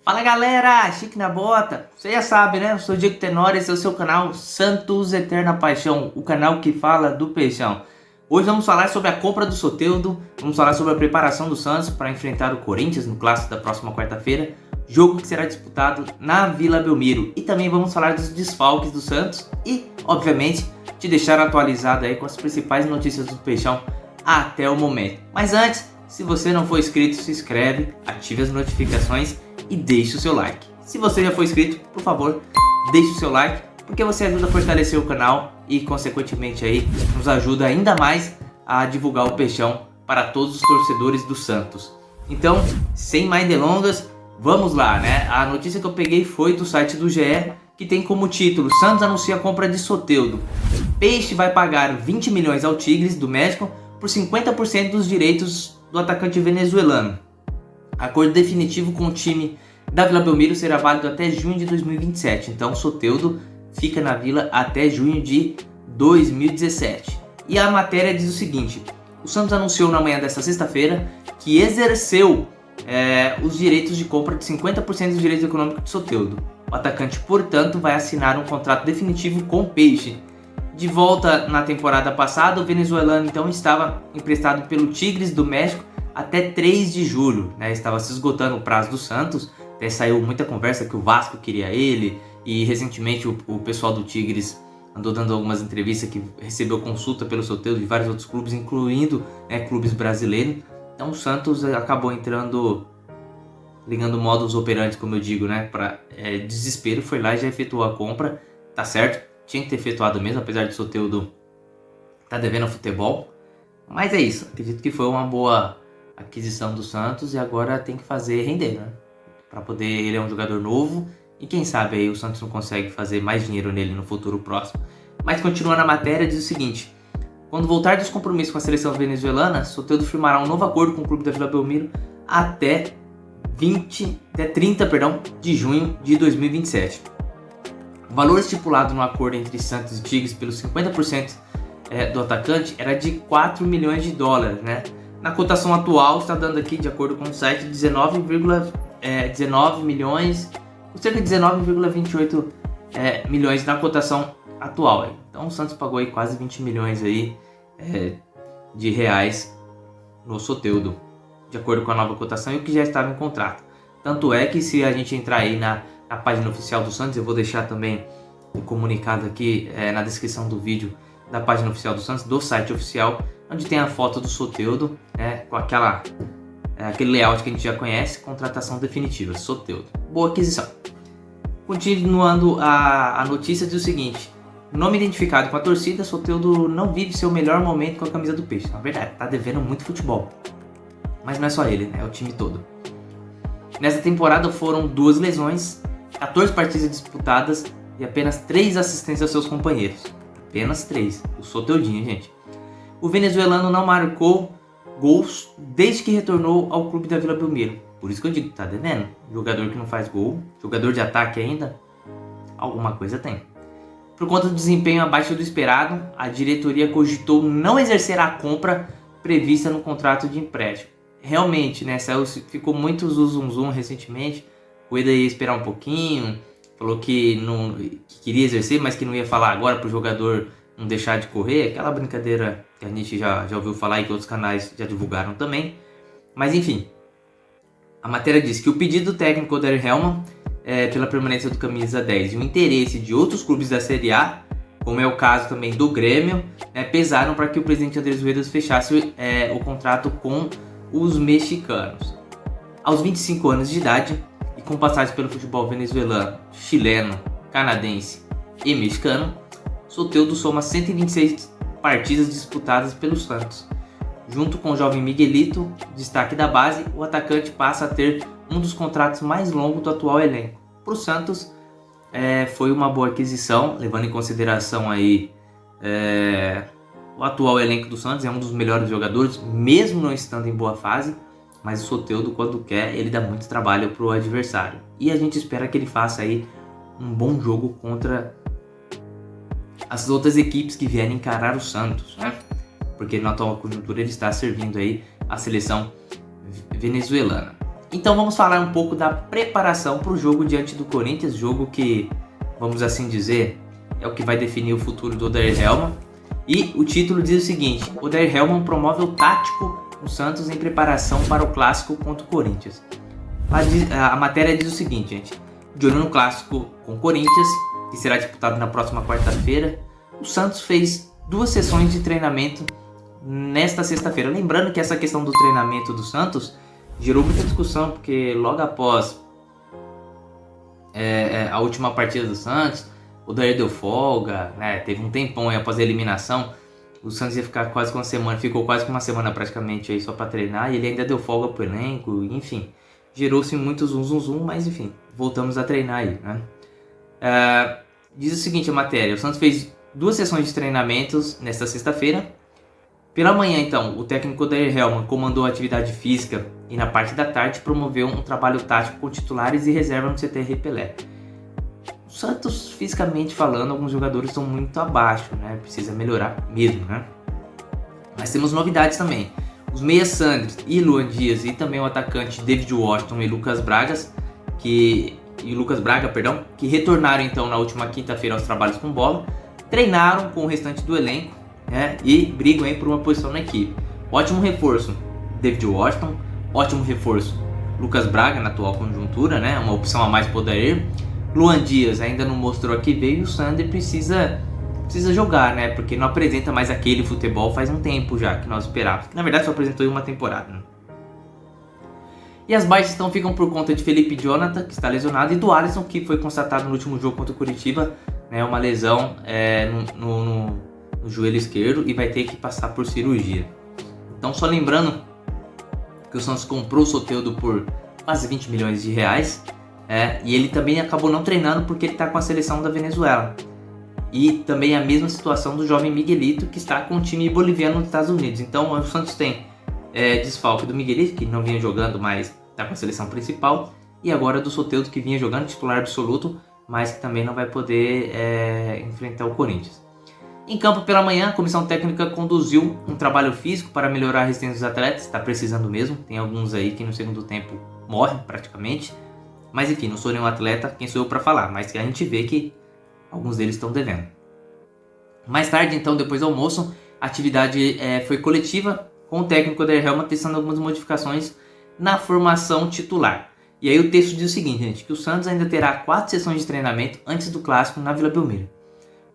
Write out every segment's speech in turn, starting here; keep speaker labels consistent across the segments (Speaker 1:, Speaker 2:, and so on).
Speaker 1: Fala galera, Chique na Bota, você já sabe né, eu sou o Diego Tenório, esse é o seu canal Santos Eterna Paixão, o canal que fala do Peixão. Hoje vamos falar sobre a compra do Soteldo, vamos falar sobre a preparação do Santos para enfrentar o Corinthians no clássico da próxima quarta-feira, jogo que será disputado na Vila Belmiro. E também vamos falar dos desfalques do Santos e, obviamente, te deixar atualizado aí com as principais notícias do Peixão até o momento. Mas antes, se você não for inscrito, se inscreve, ative as notificações e deixe o seu like. Se você já foi inscrito, por favor, deixe o seu like, porque você ajuda a fortalecer o canal e, consequentemente, aí, nos ajuda ainda mais a divulgar o Peixão para todos os torcedores do Santos. Então, sem mais delongas, vamos lá, né? A notícia que eu peguei foi do site do GE, que tem como título: Santos anuncia a compra de Soteldo. Peixe vai pagar 20 milhões ao Tigres do México por 50% dos direitos do atacante venezuelano. Acordo definitivo com o time da Vila Belmiro será válido até junho de 2027. Então, Soteldo fica na Vila até junho de 2017. E a matéria diz o seguinte: o Santos anunciou na manhã desta sexta-feira que exerceu os direitos de compra de 50% dos direitos econômicos de Soteldo. O atacante, portanto, vai assinar um contrato definitivo com o Peixe. De volta na temporada passada, o venezuelano então estava emprestado pelo Tigres do México até 3 de julho, né? Estava se esgotando o prazo do Santos, até saiu muita conversa que o Vasco queria ele, e recentemente o pessoal do Tigres andou dando algumas entrevistas que recebeu consulta pelo Soteldo de vários outros clubes, incluindo clubes brasileiros. Então o Santos acabou ligando modus operandi, como eu digo, né? Para desespero, foi lá e já efetuou a compra, tá certo? Tinha que ter efetuado mesmo, apesar de Soteldo tá devendo ao futebol. Mas é isso, acredito que foi uma boa aquisição do Santos e agora tem que fazer render, né? Para poder, ele é um jogador novo e quem sabe aí o Santos não consegue fazer mais dinheiro nele no futuro próximo. Mas continuando a matéria, diz o seguinte: quando voltar dos compromissos com a seleção venezuelana, Soteldo firmará um novo acordo com o clube da Vila Belmiro até 30 de junho de 2027. O valor estipulado no acordo entre Santos e Tigres pelos 50% do atacante era de 4 milhões de dólares, né? Na cotação atual está dando aqui, de acordo com o site, 19 milhões, cerca de 19,28 milhões na cotação atual. Então o Santos pagou aí quase 20 milhões aí, de reais no Soteldo, de acordo com a nova cotação e o que já estava em contrato. Tanto é que, se a gente entrar aí na página oficial do Santos, eu vou deixar também o comunicado aqui na descrição do vídeo da página oficial do Santos, do site oficial, onde tem a foto do Soteldo, com aquele layout que a gente já conhece, contratação definitiva, Soteldo. Boa aquisição. Continuando a notícia, diz o seguinte: nome identificado com a torcida, Soteldo não vive seu melhor momento com a camisa do Peixe. Na verdade, tá devendo muito futebol. Mas não é só ele, né? É o time todo. Nessa temporada foram 2 lesões, 14 partidas disputadas e apenas 3 assistências aos seus companheiros. Apenas 3. O Soteldinho, gente. O venezuelano não marcou gols desde que retornou ao clube da Vila Belmiro. Por isso que eu digo, tá devendo. Jogador que não faz gol, jogador de ataque ainda, alguma coisa tem. Por conta do desempenho abaixo do esperado, a diretoria cogitou não exercer a compra prevista no contrato de empréstimo. Realmente, né, ficou muito zum recentemente. O Eda ia esperar um pouquinho, falou que queria exercer, mas que não ia falar agora para o jogador não deixar de correr. Aquela brincadeira que a gente já ouviu falar e que outros canais já divulgaram também. Mas enfim, a matéria diz que o pedido do técnico Oder Hellmann pela permanência do camisa 10 e o interesse de outros clubes da Série A, como é o caso também do Grêmio, pesaram para que o presidente Andrés Ruedas fechasse o contrato com os mexicanos. Aos 25 anos de idade e com passagem pelo futebol venezuelano, chileno, canadense e mexicano, Soteldo soma 126 partidas disputadas pelo Santos. Junto com o jovem Miguelito, destaque da base, o atacante passa a ter um dos contratos mais longos do atual elenco. Para o Santos, foi uma boa aquisição, levando em consideração aí o atual elenco do Santos. É um dos melhores jogadores, mesmo não estando em boa fase, mas o Soteldo, quando quer, ele dá muito trabalho para o adversário. E a gente espera que ele faça aí um bom jogo contra as outras equipes que vierem encarar o Santos, né? Porque na atual conjuntura ele está servindo aí a seleção venezuelana. Então vamos falar um pouco da preparação para o jogo diante do Corinthians, jogo que, vamos assim dizer, é o que vai definir o futuro do Odair Hellmann. E o título diz o seguinte: Odair Hellmann promove o tático no Santos em preparação para o clássico contra o Corinthians. A matéria diz o seguinte, gente: de olho no clássico com o Corinthians, que será disputado na próxima quarta-feira, o Santos fez 2 sessões de treinamento nesta sexta-feira. Lembrando que essa questão do treinamento do Santos gerou muita discussão, porque logo após a última partida do Santos, o Odair deu folga, né? Teve um tempão aí após a eliminação. O Santos ia ficar quase com uma semana, ficou quase com uma semana praticamente aí só para treinar, e ele ainda deu folga pro elenco, enfim. Gerou-se muito zum, mas enfim, voltamos a treinar aí, né? Diz o seguinte a matéria: o Santos fez 2 sessões de treinamentos nesta sexta-feira. Pela manhã, então, o técnico Odair Hellmann comandou a atividade física e na parte da tarde promoveu um trabalho tático com titulares e reserva no CT Pelé. O Santos, fisicamente falando, alguns jogadores estão muito abaixo, né? Precisa melhorar mesmo, né? Mas temos novidades também. Os meias Sandri e Luan Dias e também o atacante David Washington e Lucas Braga, que retornaram então na última quinta-feira aos trabalhos com bola, treinaram com o restante do elenco, né, e brigam aí por uma posição na equipe. Ótimo reforço David Washington, ótimo reforço Lucas Braga na atual conjuntura, né, uma opção a mais para o Odair. Luan Dias ainda não mostrou a que veio, e o Sandri precisa jogar, né? Porque não apresenta mais aquele futebol faz um tempo já que nós esperávamos. Na verdade só apresentou em uma temporada, né? E as baixas então ficam por conta de Felipe Jonathan, que está lesionado, e do Alisson, que foi constatado no último jogo contra o Curitiba, né, uma lesão no joelho esquerdo e vai ter que passar por cirurgia. Então só lembrando que o Santos comprou o Soteldo por quase 20 milhões de reais, e ele também acabou não treinando porque ele está com a seleção da Venezuela. E também a mesma situação do jovem Miguelito, que está com o time boliviano nos Estados Unidos. Então o Santos tem desfalque do Miguelito, que não vinha jogando, mas está com a seleção principal, e agora do Soteldo, que vinha jogando titular absoluto, mas que também não vai poder enfrentar o Corinthians. Em campo pela manhã, a comissão técnica conduziu um trabalho físico para melhorar a resistência dos atletas. Está precisando mesmo, tem alguns aí que no segundo tempo morrem praticamente. Mas enfim, não sou nenhum atleta, quem sou eu para falar, mas a gente vê que alguns deles estão devendo. Mais tarde, então, depois do almoço, a atividade foi coletiva, com o técnico Odair Hellmann testando algumas modificações na formação titular. E aí o texto diz o seguinte, gente, que o Santos ainda terá 4 sessões de treinamento antes do clássico na Vila Belmiro.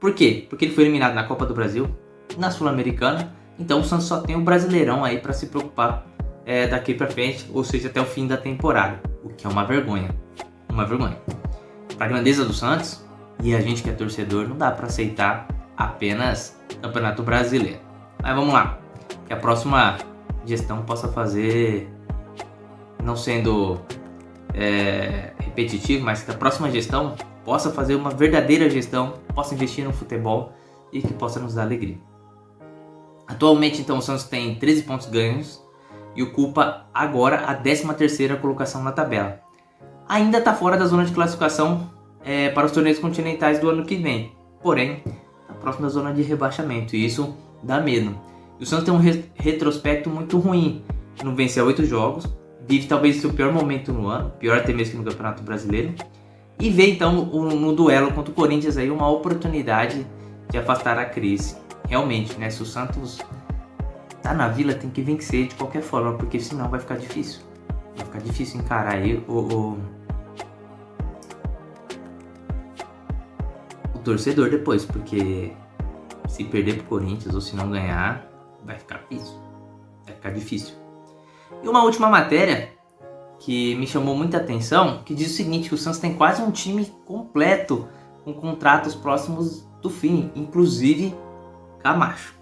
Speaker 1: Por quê? Porque ele foi eliminado na Copa do Brasil, na Sul-Americana, então o Santos só tem o Brasileirão aí para se preocupar daqui para frente, ou seja, até o fim da temporada, o que é uma vergonha. Uma vergonha. Para a grandeza do Santos, e a gente que é torcedor, não dá para aceitar apenas Campeonato Brasileiro. Mas vamos lá, que a próxima gestão possa fazer, não sendo repetitivo, mas que a próxima gestão possa fazer uma verdadeira gestão, possa investir no futebol e que possa nos dar alegria. Atualmente, então, o Santos tem 13 pontos ganhos e ocupa agora a 13ª colocação na tabela. Ainda está fora da zona de classificação para os torneios continentais do ano que vem, porém está próximo da zona de rebaixamento, e isso dá medo. E o Santos tem um retrospecto muito ruim, não venceu 8 jogos, vive talvez seu pior momento no ano, pior até mesmo que no Campeonato Brasileiro, e vê então no duelo contra o Corinthians aí uma oportunidade de afastar a crise. Realmente, né, se o Santos tá na Vila, tem que vencer de qualquer forma, porque senão vai ficar difícil. Vai ficar difícil encarar aí o torcedor depois, porque se perder pro Corinthians ou se não ganhar, vai ficar difícil. Vai ficar difícil. E uma última matéria que me chamou muita atenção, que diz o seguinte, que o Santos tem quase um time completo, com contratos próximos do fim, inclusive Camacho.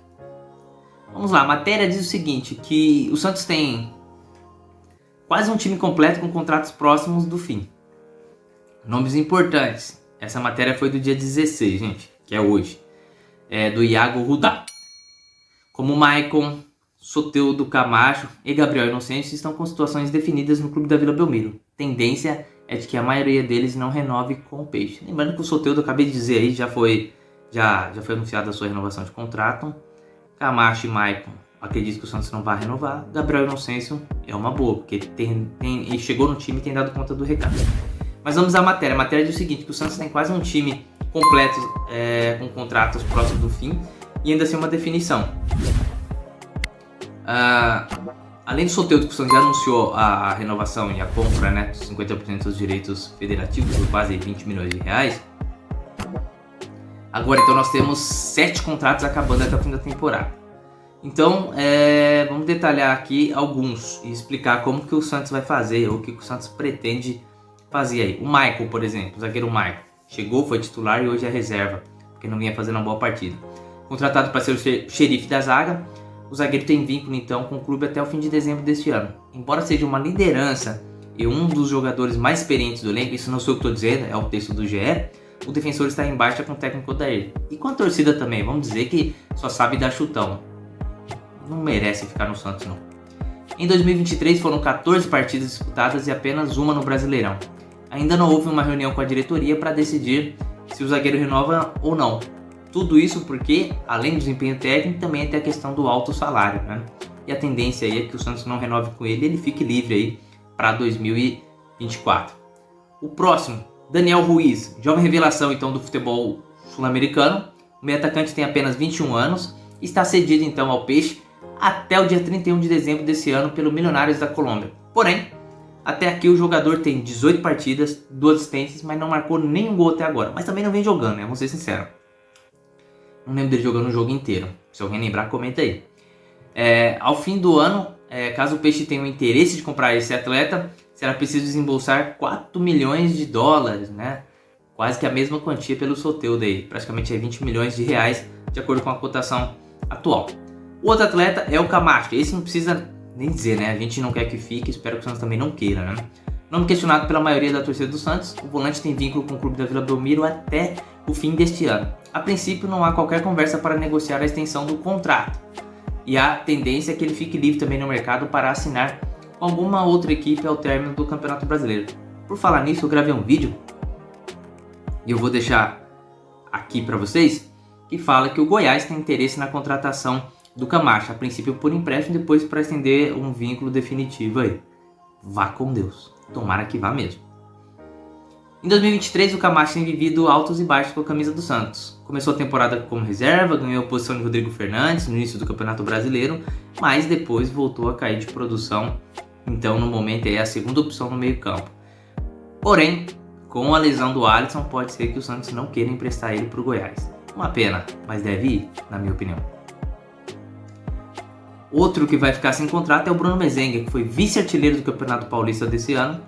Speaker 1: Vamos lá, a matéria diz o seguinte, que o Santos tem quase um time completo com contratos próximos do fim. Nomes importantes. Essa matéria foi do dia 16, gente, que é hoje. Do Iago Rudá. Como Maicon, Soteldo, Camacho e Gabriel Inocêncio estão com situações definidas no clube da Vila Belmiro. Tendência é de que a maioria deles não renove com o Peixe. Lembrando que o Soteldo, eu acabei de dizer aí, já foi anunciada a sua renovação de contrato. Camacho e Maicon acredito que o Santos não vai renovar. Gabriel Inocêncio é uma boa, porque ele chegou no time e tem dado conta do recado. Mas vamos à matéria. A matéria diz o seguinte, que o Santos tem quase um time completo com contratos próximos do fim e ainda sem uma definição. Além do Soteldo, que o Santos já anunciou a renovação e a compra, né, dos 50% dos direitos federativos por quase 20 milhões de reais. Agora então nós temos 7 contratos acabando até o fim da temporada. Então vamos detalhar aqui alguns e explicar como que o Santos vai fazer ou o que o Santos pretende fazer aí. O Michael, por exemplo, o zagueiro Michael, chegou, foi titular e hoje é reserva, porque não vinha fazendo uma boa partida. Contratado para ser o xerife da zaga, o zagueiro tem vínculo então com o clube até o fim de dezembro deste ano. Embora seja uma liderança e um dos jogadores mais experientes do elenco, isso não sou eu que estou dizendo, é o texto do GE, o defensor está em baixa com o técnico Odair. E com a torcida também, vamos dizer que só sabe dar chutão. Não merece ficar no Santos não. Em 2023 foram 14 partidas disputadas e apenas uma no Brasileirão. Ainda não houve uma reunião com a diretoria para decidir se o zagueiro renova ou não. Tudo isso porque, além do desempenho técnico, também tem a questão do alto salário, né? E a tendência aí é que o Santos não renove com ele e ele fique livre aí para 2024. O próximo, Daniel Ruiz, jovem revelação então do futebol sul-americano. O meio atacante tem apenas 21 anos e está cedido então ao Peixe até o dia 31 de dezembro desse ano pelo Milionários da Colômbia. Porém, até aqui o jogador tem 18 partidas, 2 assistências, mas não marcou nenhum gol até agora. Mas também não vem jogando, né? Vamos ser sinceros. Não lembro dele jogando o jogo inteiro. Se alguém lembrar, comenta aí. Ao fim do ano, caso o Peixe tenha o interesse de comprar esse atleta, será preciso desembolsar 4 milhões de dólares, né? Quase que a mesma quantia pelo Soteldo aí. Praticamente 20 milhões de reais, de acordo com a cotação atual. O outro atleta é o Camacho. Esse não precisa nem dizer, né? A gente não quer que fique, espero que o Santos também não queira, né? Nome questionado pela maioria da torcida do Santos, o volante tem vínculo com o clube da Vila Belmiro até o fim deste ano. A princípio não há qualquer conversa para negociar a extensão do contrato. E a tendência é que ele fique livre também no mercado para assinar com alguma outra equipe ao término do Campeonato Brasileiro. Por falar nisso, eu gravei um vídeo e eu vou deixar aqui para vocês, que fala que o Goiás tem interesse na contratação do Camacho, a princípio por empréstimo, depois para estender um vínculo definitivo aí. Vá com Deus. Tomara que vá mesmo. Em 2023, o Camacho tem vivido altos e baixos com a camisa do Santos. Começou a temporada como reserva, ganhou a posição de Rodrigo Fernandes no início do Campeonato Brasileiro, mas depois voltou a cair de produção. Então, no momento, é a segunda opção no meio-campo. Porém, com a lesão do Alisson, pode ser que o Santos não queira emprestar ele para o Goiás. Uma pena, mas deve ir, na minha opinião. Outro que vai ficar sem contrato é o Bruno Mezenga, que foi vice-artilheiro do Campeonato Paulista desse ano.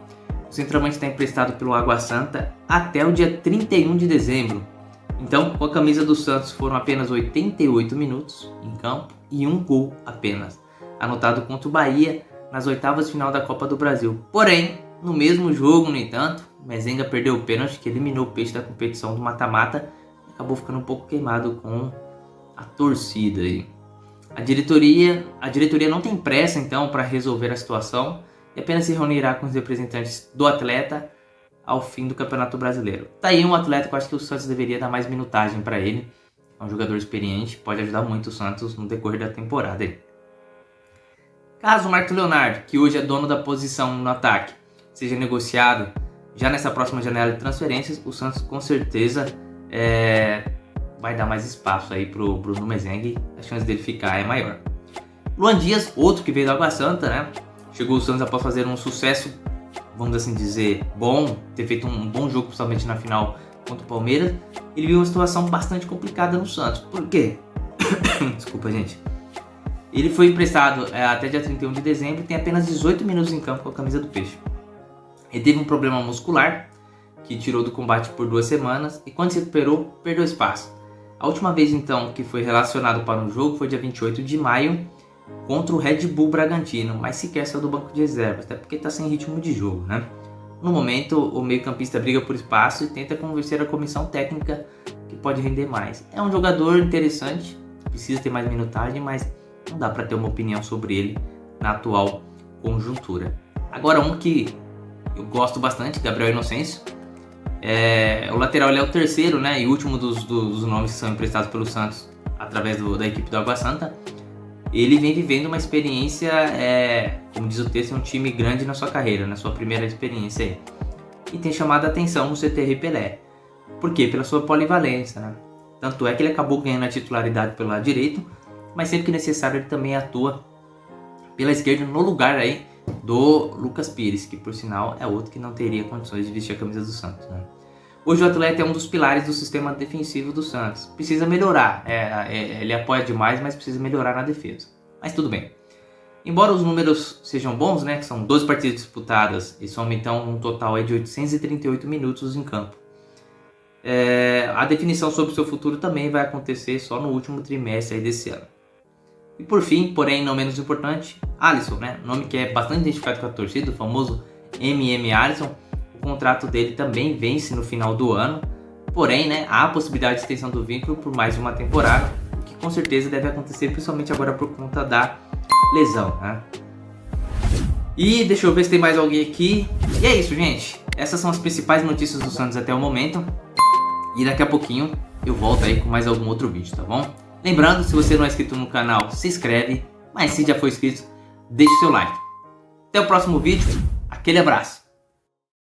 Speaker 1: O centroavante está emprestado pelo Água Santa até o dia 31 de dezembro. Então, com a camisa do Santos foram apenas 88 minutos em campo e 1 gol apenas, anotado contra o Bahia nas oitavas de final da Copa do Brasil. Porém, no mesmo jogo, no entanto, Mezenga perdeu o pênalti que eliminou o Peixe da competição do mata-mata e acabou ficando um pouco queimado com a torcida aí. A diretoria não tem pressa então para resolver a situação e apenas se reunirá com os representantes do atleta ao fim do Campeonato Brasileiro. Tá aí um atleta que eu acho que o Santos deveria dar mais minutagem para ele. É um jogador experiente, pode ajudar muito o Santos no decorrer da temporada. Caso o Marcos Leonardo, que hoje é dono da posição no ataque, seja negociado já nessa próxima janela de transferências, o Santos com certeza vai dar mais espaço aí pro Bruno Mezenga e a chance dele ficar é maior. Luan Dias, outro que veio da Água Santa, né? Chegou o Santos após fazer um sucesso, vamos assim dizer, bom, ter feito um bom jogo, principalmente na final contra o Palmeiras. Ele viu uma situação bastante complicada no Santos. Por quê? Desculpa, gente. Ele foi emprestado até dia 31 de dezembro e tem apenas 18 minutos em campo com a camisa do Peixe. Ele teve um problema muscular que tirou do combate por 2 semanas e quando se recuperou, perdeu espaço. A última vez então que foi relacionado para um jogo foi dia 28 de maio contra o Red Bull Bragantino, mas sequer saiu do banco de reservas, até porque está sem ritmo de jogo, né? No momento, o meio-campista briga por espaço e tenta convencer a comissão técnica que pode render mais. É um jogador interessante, precisa ter mais minutagem, mas não dá para ter uma opinião sobre ele na atual conjuntura. Agora um que eu gosto bastante, Gabriel Inocêncio. O lateral ele é o terceiro, né, e último dos nomes que são emprestados pelo Santos através da equipe do Água Santa. ele vem vivendo uma experiência, como diz o texto, um time grande na sua carreira, na sua primeira experiência aí. E tem chamado a atenção o CTR Pelé. Por quê? Pela sua polivalência, né? Tanto é que ele acabou ganhando a titularidade pelo lado direito, mas sempre que necessário ele também atua pela esquerda no lugar aí do Lucas Pires, que por sinal é outro que não teria condições de vestir a camisa do Santos, né? Hoje o atleta é um dos pilares do sistema defensivo do Santos. Precisa melhorar, ele apoia demais, mas precisa melhorar na defesa. Mas tudo bem. Embora os números sejam bons, né, que são 12 partidas disputadas e somam então um total aí de 838 minutos em campo. A definição sobre o seu futuro também vai acontecer só no último trimestre aí desse ano. E por fim, porém não menos importante, Alisson, né, nome que é bastante identificado com a torcida, o famoso MM Alisson. O contrato dele também vence no final do ano, porém, né, há a possibilidade de extensão do vínculo por mais uma temporada, que com certeza deve acontecer, principalmente agora por conta da lesão, né? E deixa eu ver se tem mais alguém aqui. E é isso, gente. Essas são as principais notícias do Santos até o momento. E daqui a pouquinho eu volto aí com mais algum outro vídeo, tá bom? Lembrando, se você não é inscrito no canal, se inscreve. Mas se já for inscrito, deixe seu like. Até o próximo vídeo. Aquele abraço.